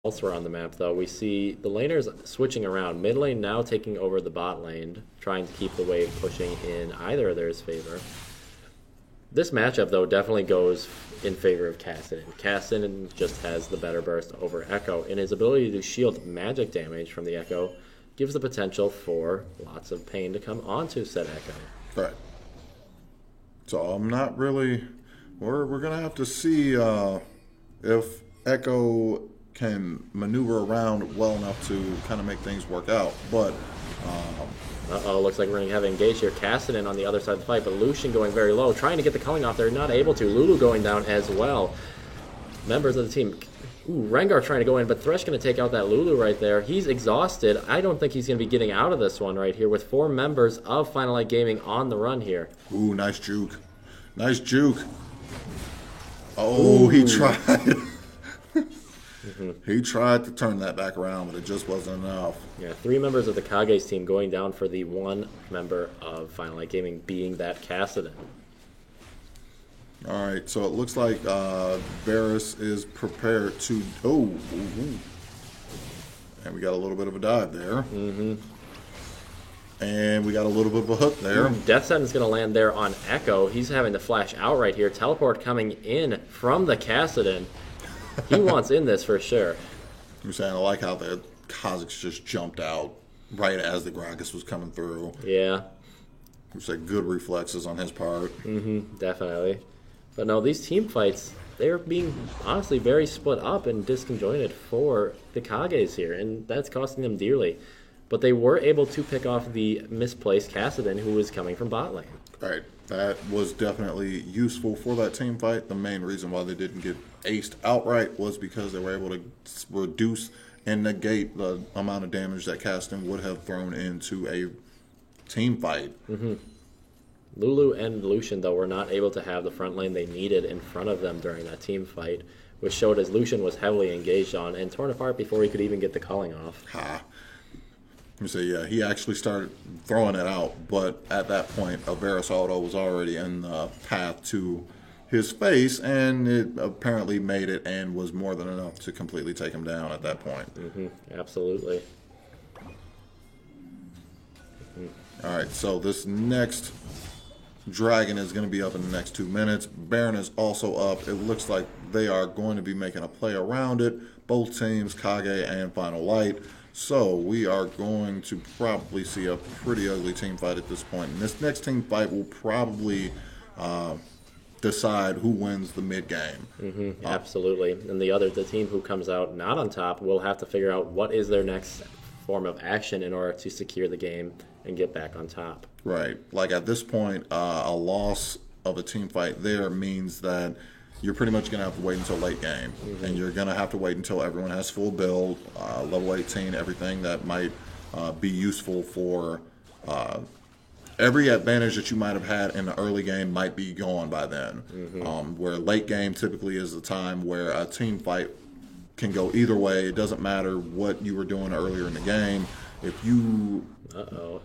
Elsewhere on the map, though, we see the laners switching around. Mid lane now taking over the bot lane, trying to keep the wave pushing in either of theirs' favor. This matchup, though, definitely goes in favor of Kassadin. Kassadin just has the better burst over Echo, and his ability to shield magic damage from the Echo gives the potential for lots of pain to come onto said Echo. Right. So I'm not really. We're gonna have to see if Echo can maneuver around well enough to kind of make things work out. But looks like we're going to have engaged here. Kassadin on the other side of the fight, but Lucian going very low, trying to get the culling off there, not able to. Lulu going down as well. Members of the team. Ooh, Rengar trying to go in, but Thresh going to take out that Lulu right there. He's exhausted. I don't think he's going to be getting out of this one right here with 4 members of Final Light Gaming on the run here. Ooh, nice juke. Nice juke. Oh, he tried. He tried to turn that back around, but it just wasn't enough. Yeah, 3 members of the Kage's team going down for the 1 member of Final Light Gaming being that Kassadin. All right, so it looks like Varus is prepared to... Oh, and we got a little bit of a dive there. And we got a little bit of a hook there. Death Sentence going to land there on Echo. He's having to flash out right here. Teleport coming in from the Kassadin. He wants in this for sure. You're saying I like how the Kha'Zix just jumped out right as the Gragas was coming through. Yeah. It's like good reflexes on his part. Definitely. But no, these team fights, they're being honestly very split up and disconjointed for the Kages here, and that's costing them dearly. But they were able to pick off the misplaced Kassadin, who was coming from bot lane. Right. That was definitely useful for that team fight. The main reason why they didn't get aced outright was because they were able to reduce and negate the amount of damage that Kassadin would have thrown into a team fight. Lulu and Lucian, though, were not able to have the front lane they needed in front of them during that team fight, which showed as Lucian was heavily engaged on and torn apart before he could even get the culling off. So yeah, he actually started throwing it out, but at that point, a Varus auto was already in the path to his face, and it apparently made it and was more than enough to completely take him down at that point. Absolutely. All right, so this next dragon is going to be up in the next 2 minutes. Baron is also up. It looks like they are going to be making a play around it. Both teams, Kage and Final Light. So we are going to probably see a pretty ugly team fight at this point. And this next team fight will probably decide who wins the mid game. Absolutely. And the team who comes out not on top will have to figure out what is their next form of action in order to secure the game and get back on top. Right. Like at this point, a loss of a team fight there means that you're pretty much going to have to wait until late game. And you're going to have to wait until everyone has full build, level 18, everything that might be useful for every advantage that you might have had in the early game might be gone by then. Where late game typically is the time where a team fight can go either way. It doesn't matter what you were doing earlier in the game. If you...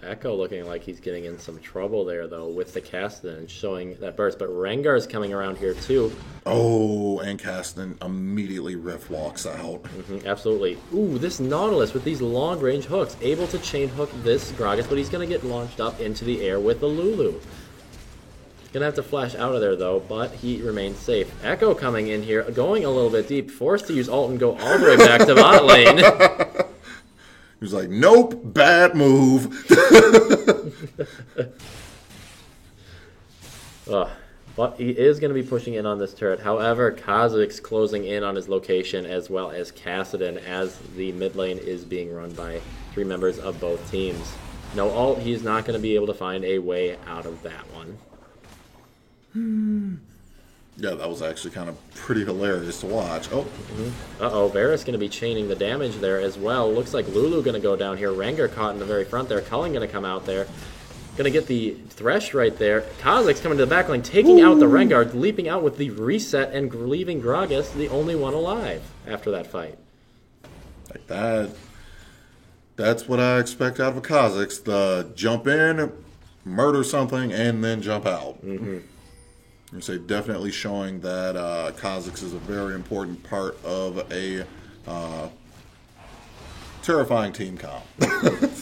Echo looking like he's getting in some trouble there, though, with the Kassadin showing that burst. But Rengar's coming around here, too. Oh, and Kassadin immediately riff walks out. Absolutely. Ooh, this Nautilus with these long-range hooks, able to chain hook this Gragas, but he's going to get launched up into the air with the Lulu. Going to have to flash out of there, though, but he remains safe. Echo coming in here, going a little bit deep, forced to use ult and go all the way back to bot lane. He was like, nope, bad move. But he is going to be pushing in on this turret. However, Kha'Zix closing in on his location as well as Kassadin as the mid lane is being run by 3 members of both teams. No ult, he's not going to be able to find a way out of that one. Yeah, that was actually kind of pretty hilarious to watch. Varus going to be chaining the damage there as well. Looks like Lulu going to go down here. Rengar caught in the very front there. Culling going to come out there. Going to get the Thresh right there. Kha'Zix coming to the back line, taking out the Rengar, leaping out with the reset and leaving Gragas the only one alive after that fight. Like that. That's what I expect out of a Kha'Zix. The jump in, murder something, and then jump out. And so definitely showing that Kha'Zix is a very important part of a terrifying team comp.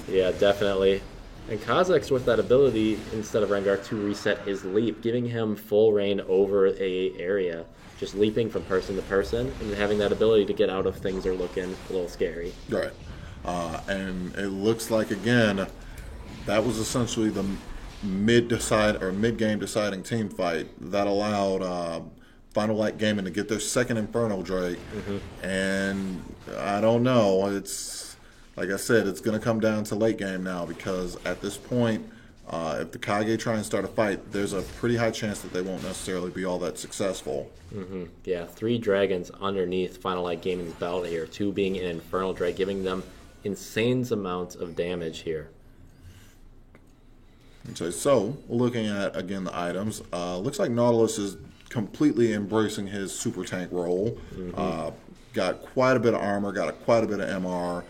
Yeah, definitely. And Kha'Zix with that ability, instead of Rengar, to reset his leap, giving him full reign over a area. Just leaping from person to person and having that ability to get out of things are looking a little scary. Right. And it looks like, again, that was essentially the mid-game deciding team fight that allowed Final Light Gaming to get their second Inferno Drake. And I don't know. It's, like I said, it's going to come down to late game now, because at this point, if the Kage try and start a fight, there's a pretty high chance that they won't necessarily be all that successful. Yeah, 3 dragons underneath Final Light Gaming's belt here, 2 being an Infernal Drake, giving them insane amounts of damage here. Okay, so looking at, again, the items, looks like Nautilus is completely embracing his super tank role. Got quite a bit of armor, got quite a bit of MR.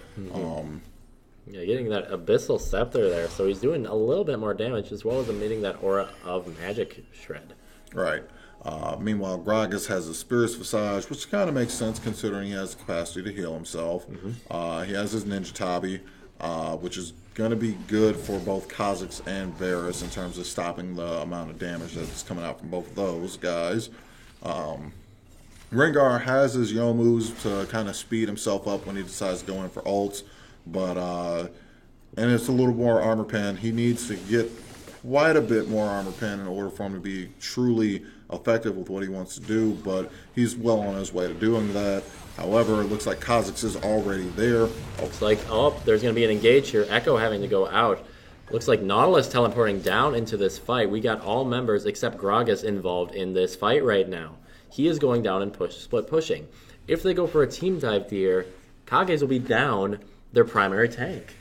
Yeah, getting that Abyssal Scepter there, so he's doing a little bit more damage, as well as emitting that aura of Magic Shred. Right. Meanwhile, Gragas has a Spirit's Visage, which kind of makes sense considering he has the capacity to heal himself. He has his Ninja Tabi, which is going to be good for both Kha'Zix and Varus in terms of stopping the amount of damage that's coming out from both of those guys. Rengar has his Yomus to kind of speed himself up when he decides to go in for ults, but and it's a little more armor pen. He needs to get quite a bit more armor pen in order for him to be truly effective with what he wants to do, but he's well on his way to doing that. However, it looks like Kha'Zix is already there. Looks like, there's going to be an engage here. Echo having to go out. Looks like Nautilus teleporting down into this fight. We got all members except Gragas involved in this fight right now. He is going down and split pushing. If they go for a team dive here, Kages will be down their primary tank.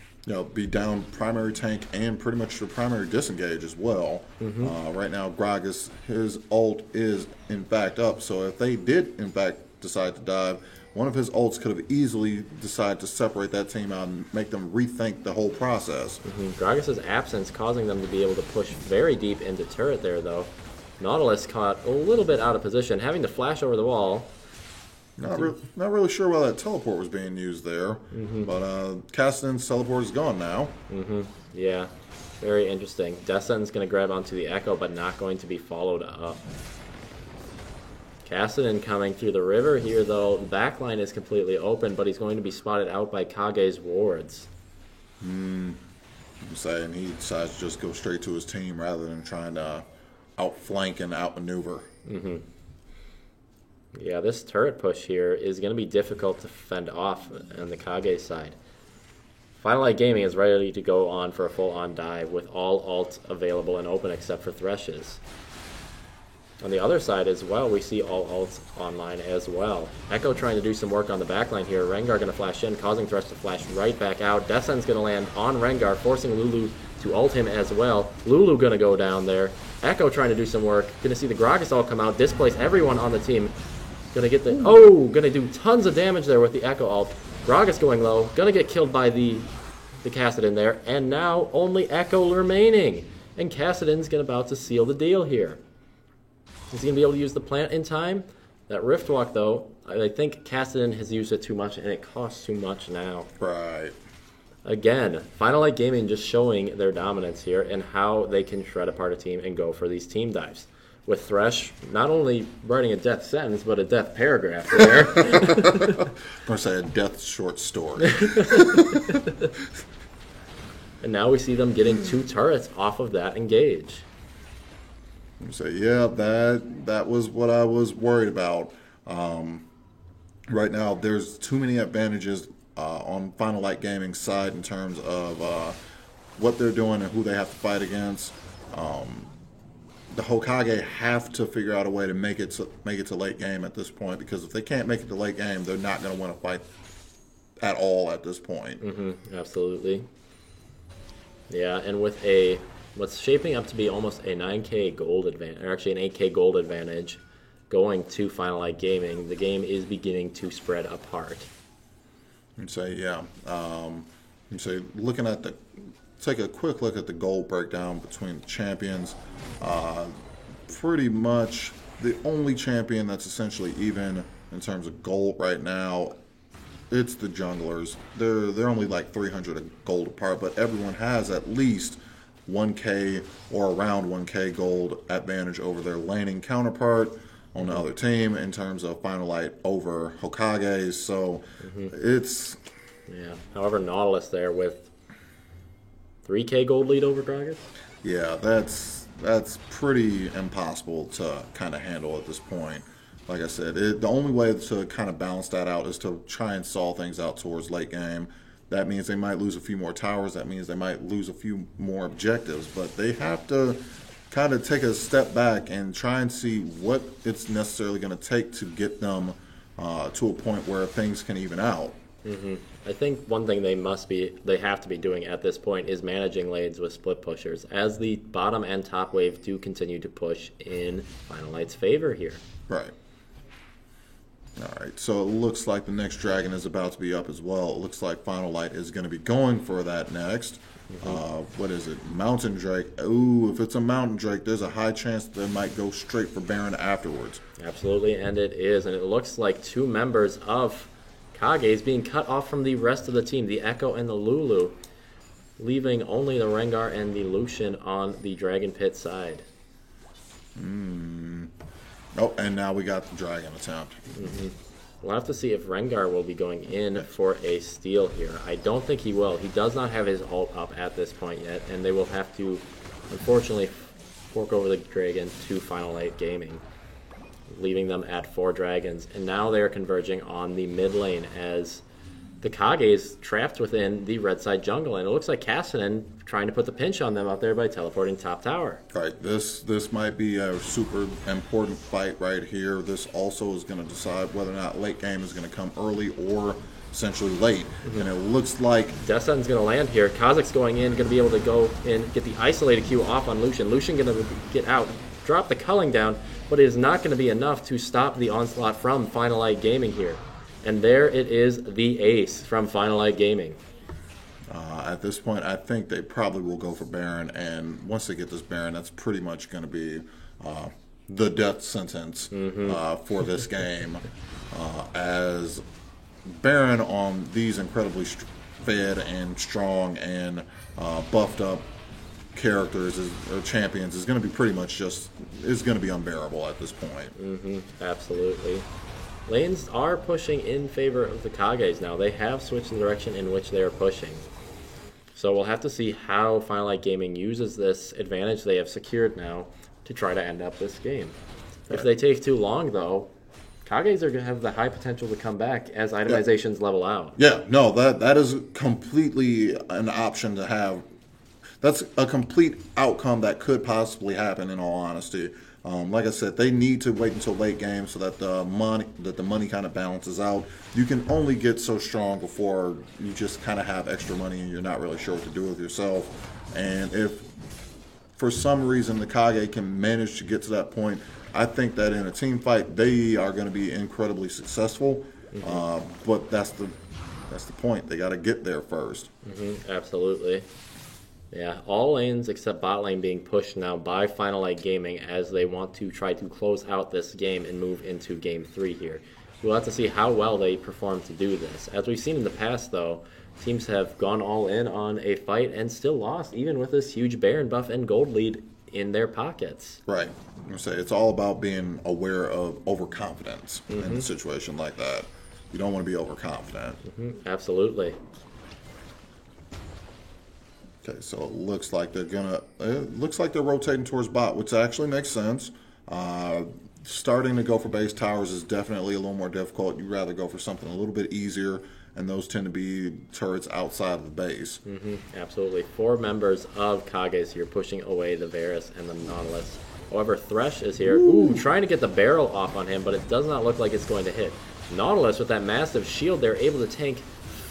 Be down primary tank and pretty much the primary disengage as well. Right now, Gragas, his ult is in fact up, so if they did in fact decide to dive, one of his ults could have easily decided to separate that team out and make them rethink the whole process. Gragas' absence causing them to be able to push very deep into turret there, though. Nautilus caught a little bit out of position, having to flash over the wall. Not really sure why that teleport was being used there, but Kassadin's teleport is gone now. Yeah, very interesting. Descend's going to grab onto the Echo, but not going to be followed up. Kassadin coming through the river here, though. The backline is completely open, but he's going to be spotted out by Kage's wards. I'm saying he decides to just go straight to his team rather than trying to outflank and outmaneuver. Yeah, this turret push here is going to be difficult to fend off on the Kage side. Final Light Gaming is ready to go on for a full-on dive with all ults available and open except for Threshes. On the other side as well, we see all ults online as well. Echo trying to do some work on the backline here. Rengar going to flash in, causing Thresh to flash right back out. Descend's going to land on Rengar, forcing Lulu to ult him as well. Lulu going to go down there. Echo trying to do some work. Going to see the Gragas all come out, displace everyone on the team. Going to get the... going to do tons of damage there with the Echo ult. Gragas going low. Going to get killed by the Kassadin there. And now only Echo remaining. And Kassadin's about to seal the deal here. Is he going to be able to use the plant in time? That Rift Walk, though, I think Kassadin has used it too much, and it costs too much now. Right. Again, Final Light Gaming just showing their dominance here and how they can shred apart a team and go for these team dives. With Thresh not only writing a death sentence, but a death paragraph there. I'm going to say a death short story. And now we see them getting 2 turrets off of that engage. So yeah, that was what I was worried about. Right now, there's too many advantages on Final Light Gaming's side in terms of what they're doing and who they have to fight against. The Hokage have to figure out a way to make it to late game at this point, because if they can't make it to late game, they're not going to win a fight at all at this point. Absolutely. Yeah, and with what's shaping up to be almost a 9k gold advantage, or actually an 8k gold advantage, going to Final Light Gaming, the game is beginning to spread apart. And say, yeah. And say, take a quick look at the gold breakdown between the champions. Pretty much the only champion that's essentially even in terms of gold right now it's the junglers. They're only like 300 gold apart, but everyone has at least 1K or around 1K gold advantage over their laning counterpart on the other team in terms of Final Light over Hokages. So it's Yeah. However, Nautilus there with 3K gold lead over Gragas. yeah, that's pretty impossible to kind of handle at this point. Like I said, the only way to kind of balance that out is to try and solve things out towards late game. That means they might lose a few more towers. That means they might lose a few more objectives. But they have to kind of take a step back and try and see what it's necessarily going to take to get them to a point where things can even out. I think one thing they have to be doing at this point is managing lanes with split pushers, as the bottom and top wave do continue to push in Final Light's favor here. Right. All right, so it looks like the next dragon is about to be up as well. It looks like Final Light is going to be going for that next. What is it? Mountain Drake. Ooh, if it's a Mountain Drake, there's a high chance they might go straight for Baron afterwards. Absolutely, and it is. And it looks like two members of Kage's being cut off from the rest of the team, the Echo and the Lulu, leaving only the Rengar and the Lucian on the Dragon Pit side. Oh, and now we got the dragon attempt. We'll have to see if Rengar will be going in for a steal here. I don't think he will. He does not have his ult up at this point yet, and they will have to, unfortunately, fork over the dragon to Final Light Gaming, leaving them at 4 dragons. And now they are converging on the mid lane as the Kage's trapped within the red side jungle, and it looks like Cassidy trying to put the pinch on them out there by teleporting top tower. Right, this might be a super important fight right here. This also is going to decide whether or not late game is going to come early or essentially late. And it looks like Death Sentence going to land here. Kha'Zix's going in, going to be able to go and get the isolated Q off on Lucian. Lucian going to get out, drop the culling down, but it is not going to be enough to stop the onslaught from Final Light Gaming here. And there it is, the ace from Final Light Gaming. at this point, I think they probably will go for Baron. And once they get this Baron, that's pretty much going to be the death sentence for this game. As Baron on these incredibly fed and strong and buffed up characters or champions is going to be pretty much is going to be unbearable at this point. Absolutely. Lanes are pushing in favor of the Kages now. They have switched the direction in which they are pushing. So we'll have to see how Final Light Gaming uses this advantage they have secured now to try to end up this game. If they take too long, though, Kages are going to have the high potential to come back as itemizations level out. Yeah, no, that is completely an option to have. That's a complete outcome that could possibly happen, in all honesty. Like I said, they need to wait until late game so that the money kind of balances out. You can only get so strong before you just kind of have extra money and you're not really sure what to do with yourself. And if for some reason the Kage can manage to get to that point, I think that in a team fight they are going to be incredibly successful. But that's the point. They got to get there first. Absolutely. Yeah, all lanes except bot lane being pushed now by Final Light Gaming as they want to try to close out this game and move into Game 3 here. We'll have to see how well they perform to do this. As we've seen in the past, though, teams have gone all in on a fight and still lost, even with this huge Baron buff and gold lead in their pockets. Right. I'm going to say it's all about being aware of overconfidence in a situation like that. You don't want to be overconfident. Absolutely. Okay, so it looks like they're rotating towards bot, which actually makes sense. Starting to go for base towers is definitely a little more difficult. You'd rather go for something a little bit easier, and those tend to be turrets outside of the base. Absolutely. 4 members of Kages here pushing away the Varus and the Nautilus. However, Thresh is here. Ooh, trying to get the barrel off on him, but it does not look like it's going to hit. Nautilus with that massive shield, they're able to tank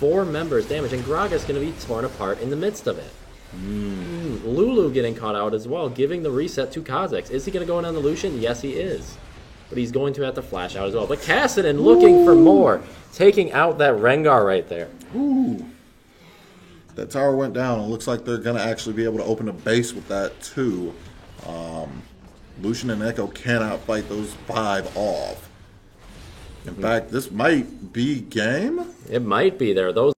4 members damage, and Gragas going to be torn apart in the midst of it. Lulu getting caught out as well, giving the reset to Kha'Zix. Is he going to go in on the Lucian? Yes, he is. But he's going to have to flash out as well. But Cassidy looking for more, taking out that Rengar right there. That tower went down. It looks like they're going to actually be able to open a base with that too. Lucian and Echo cannot fight those 5 off. In fact, this might be game. It might be there. Those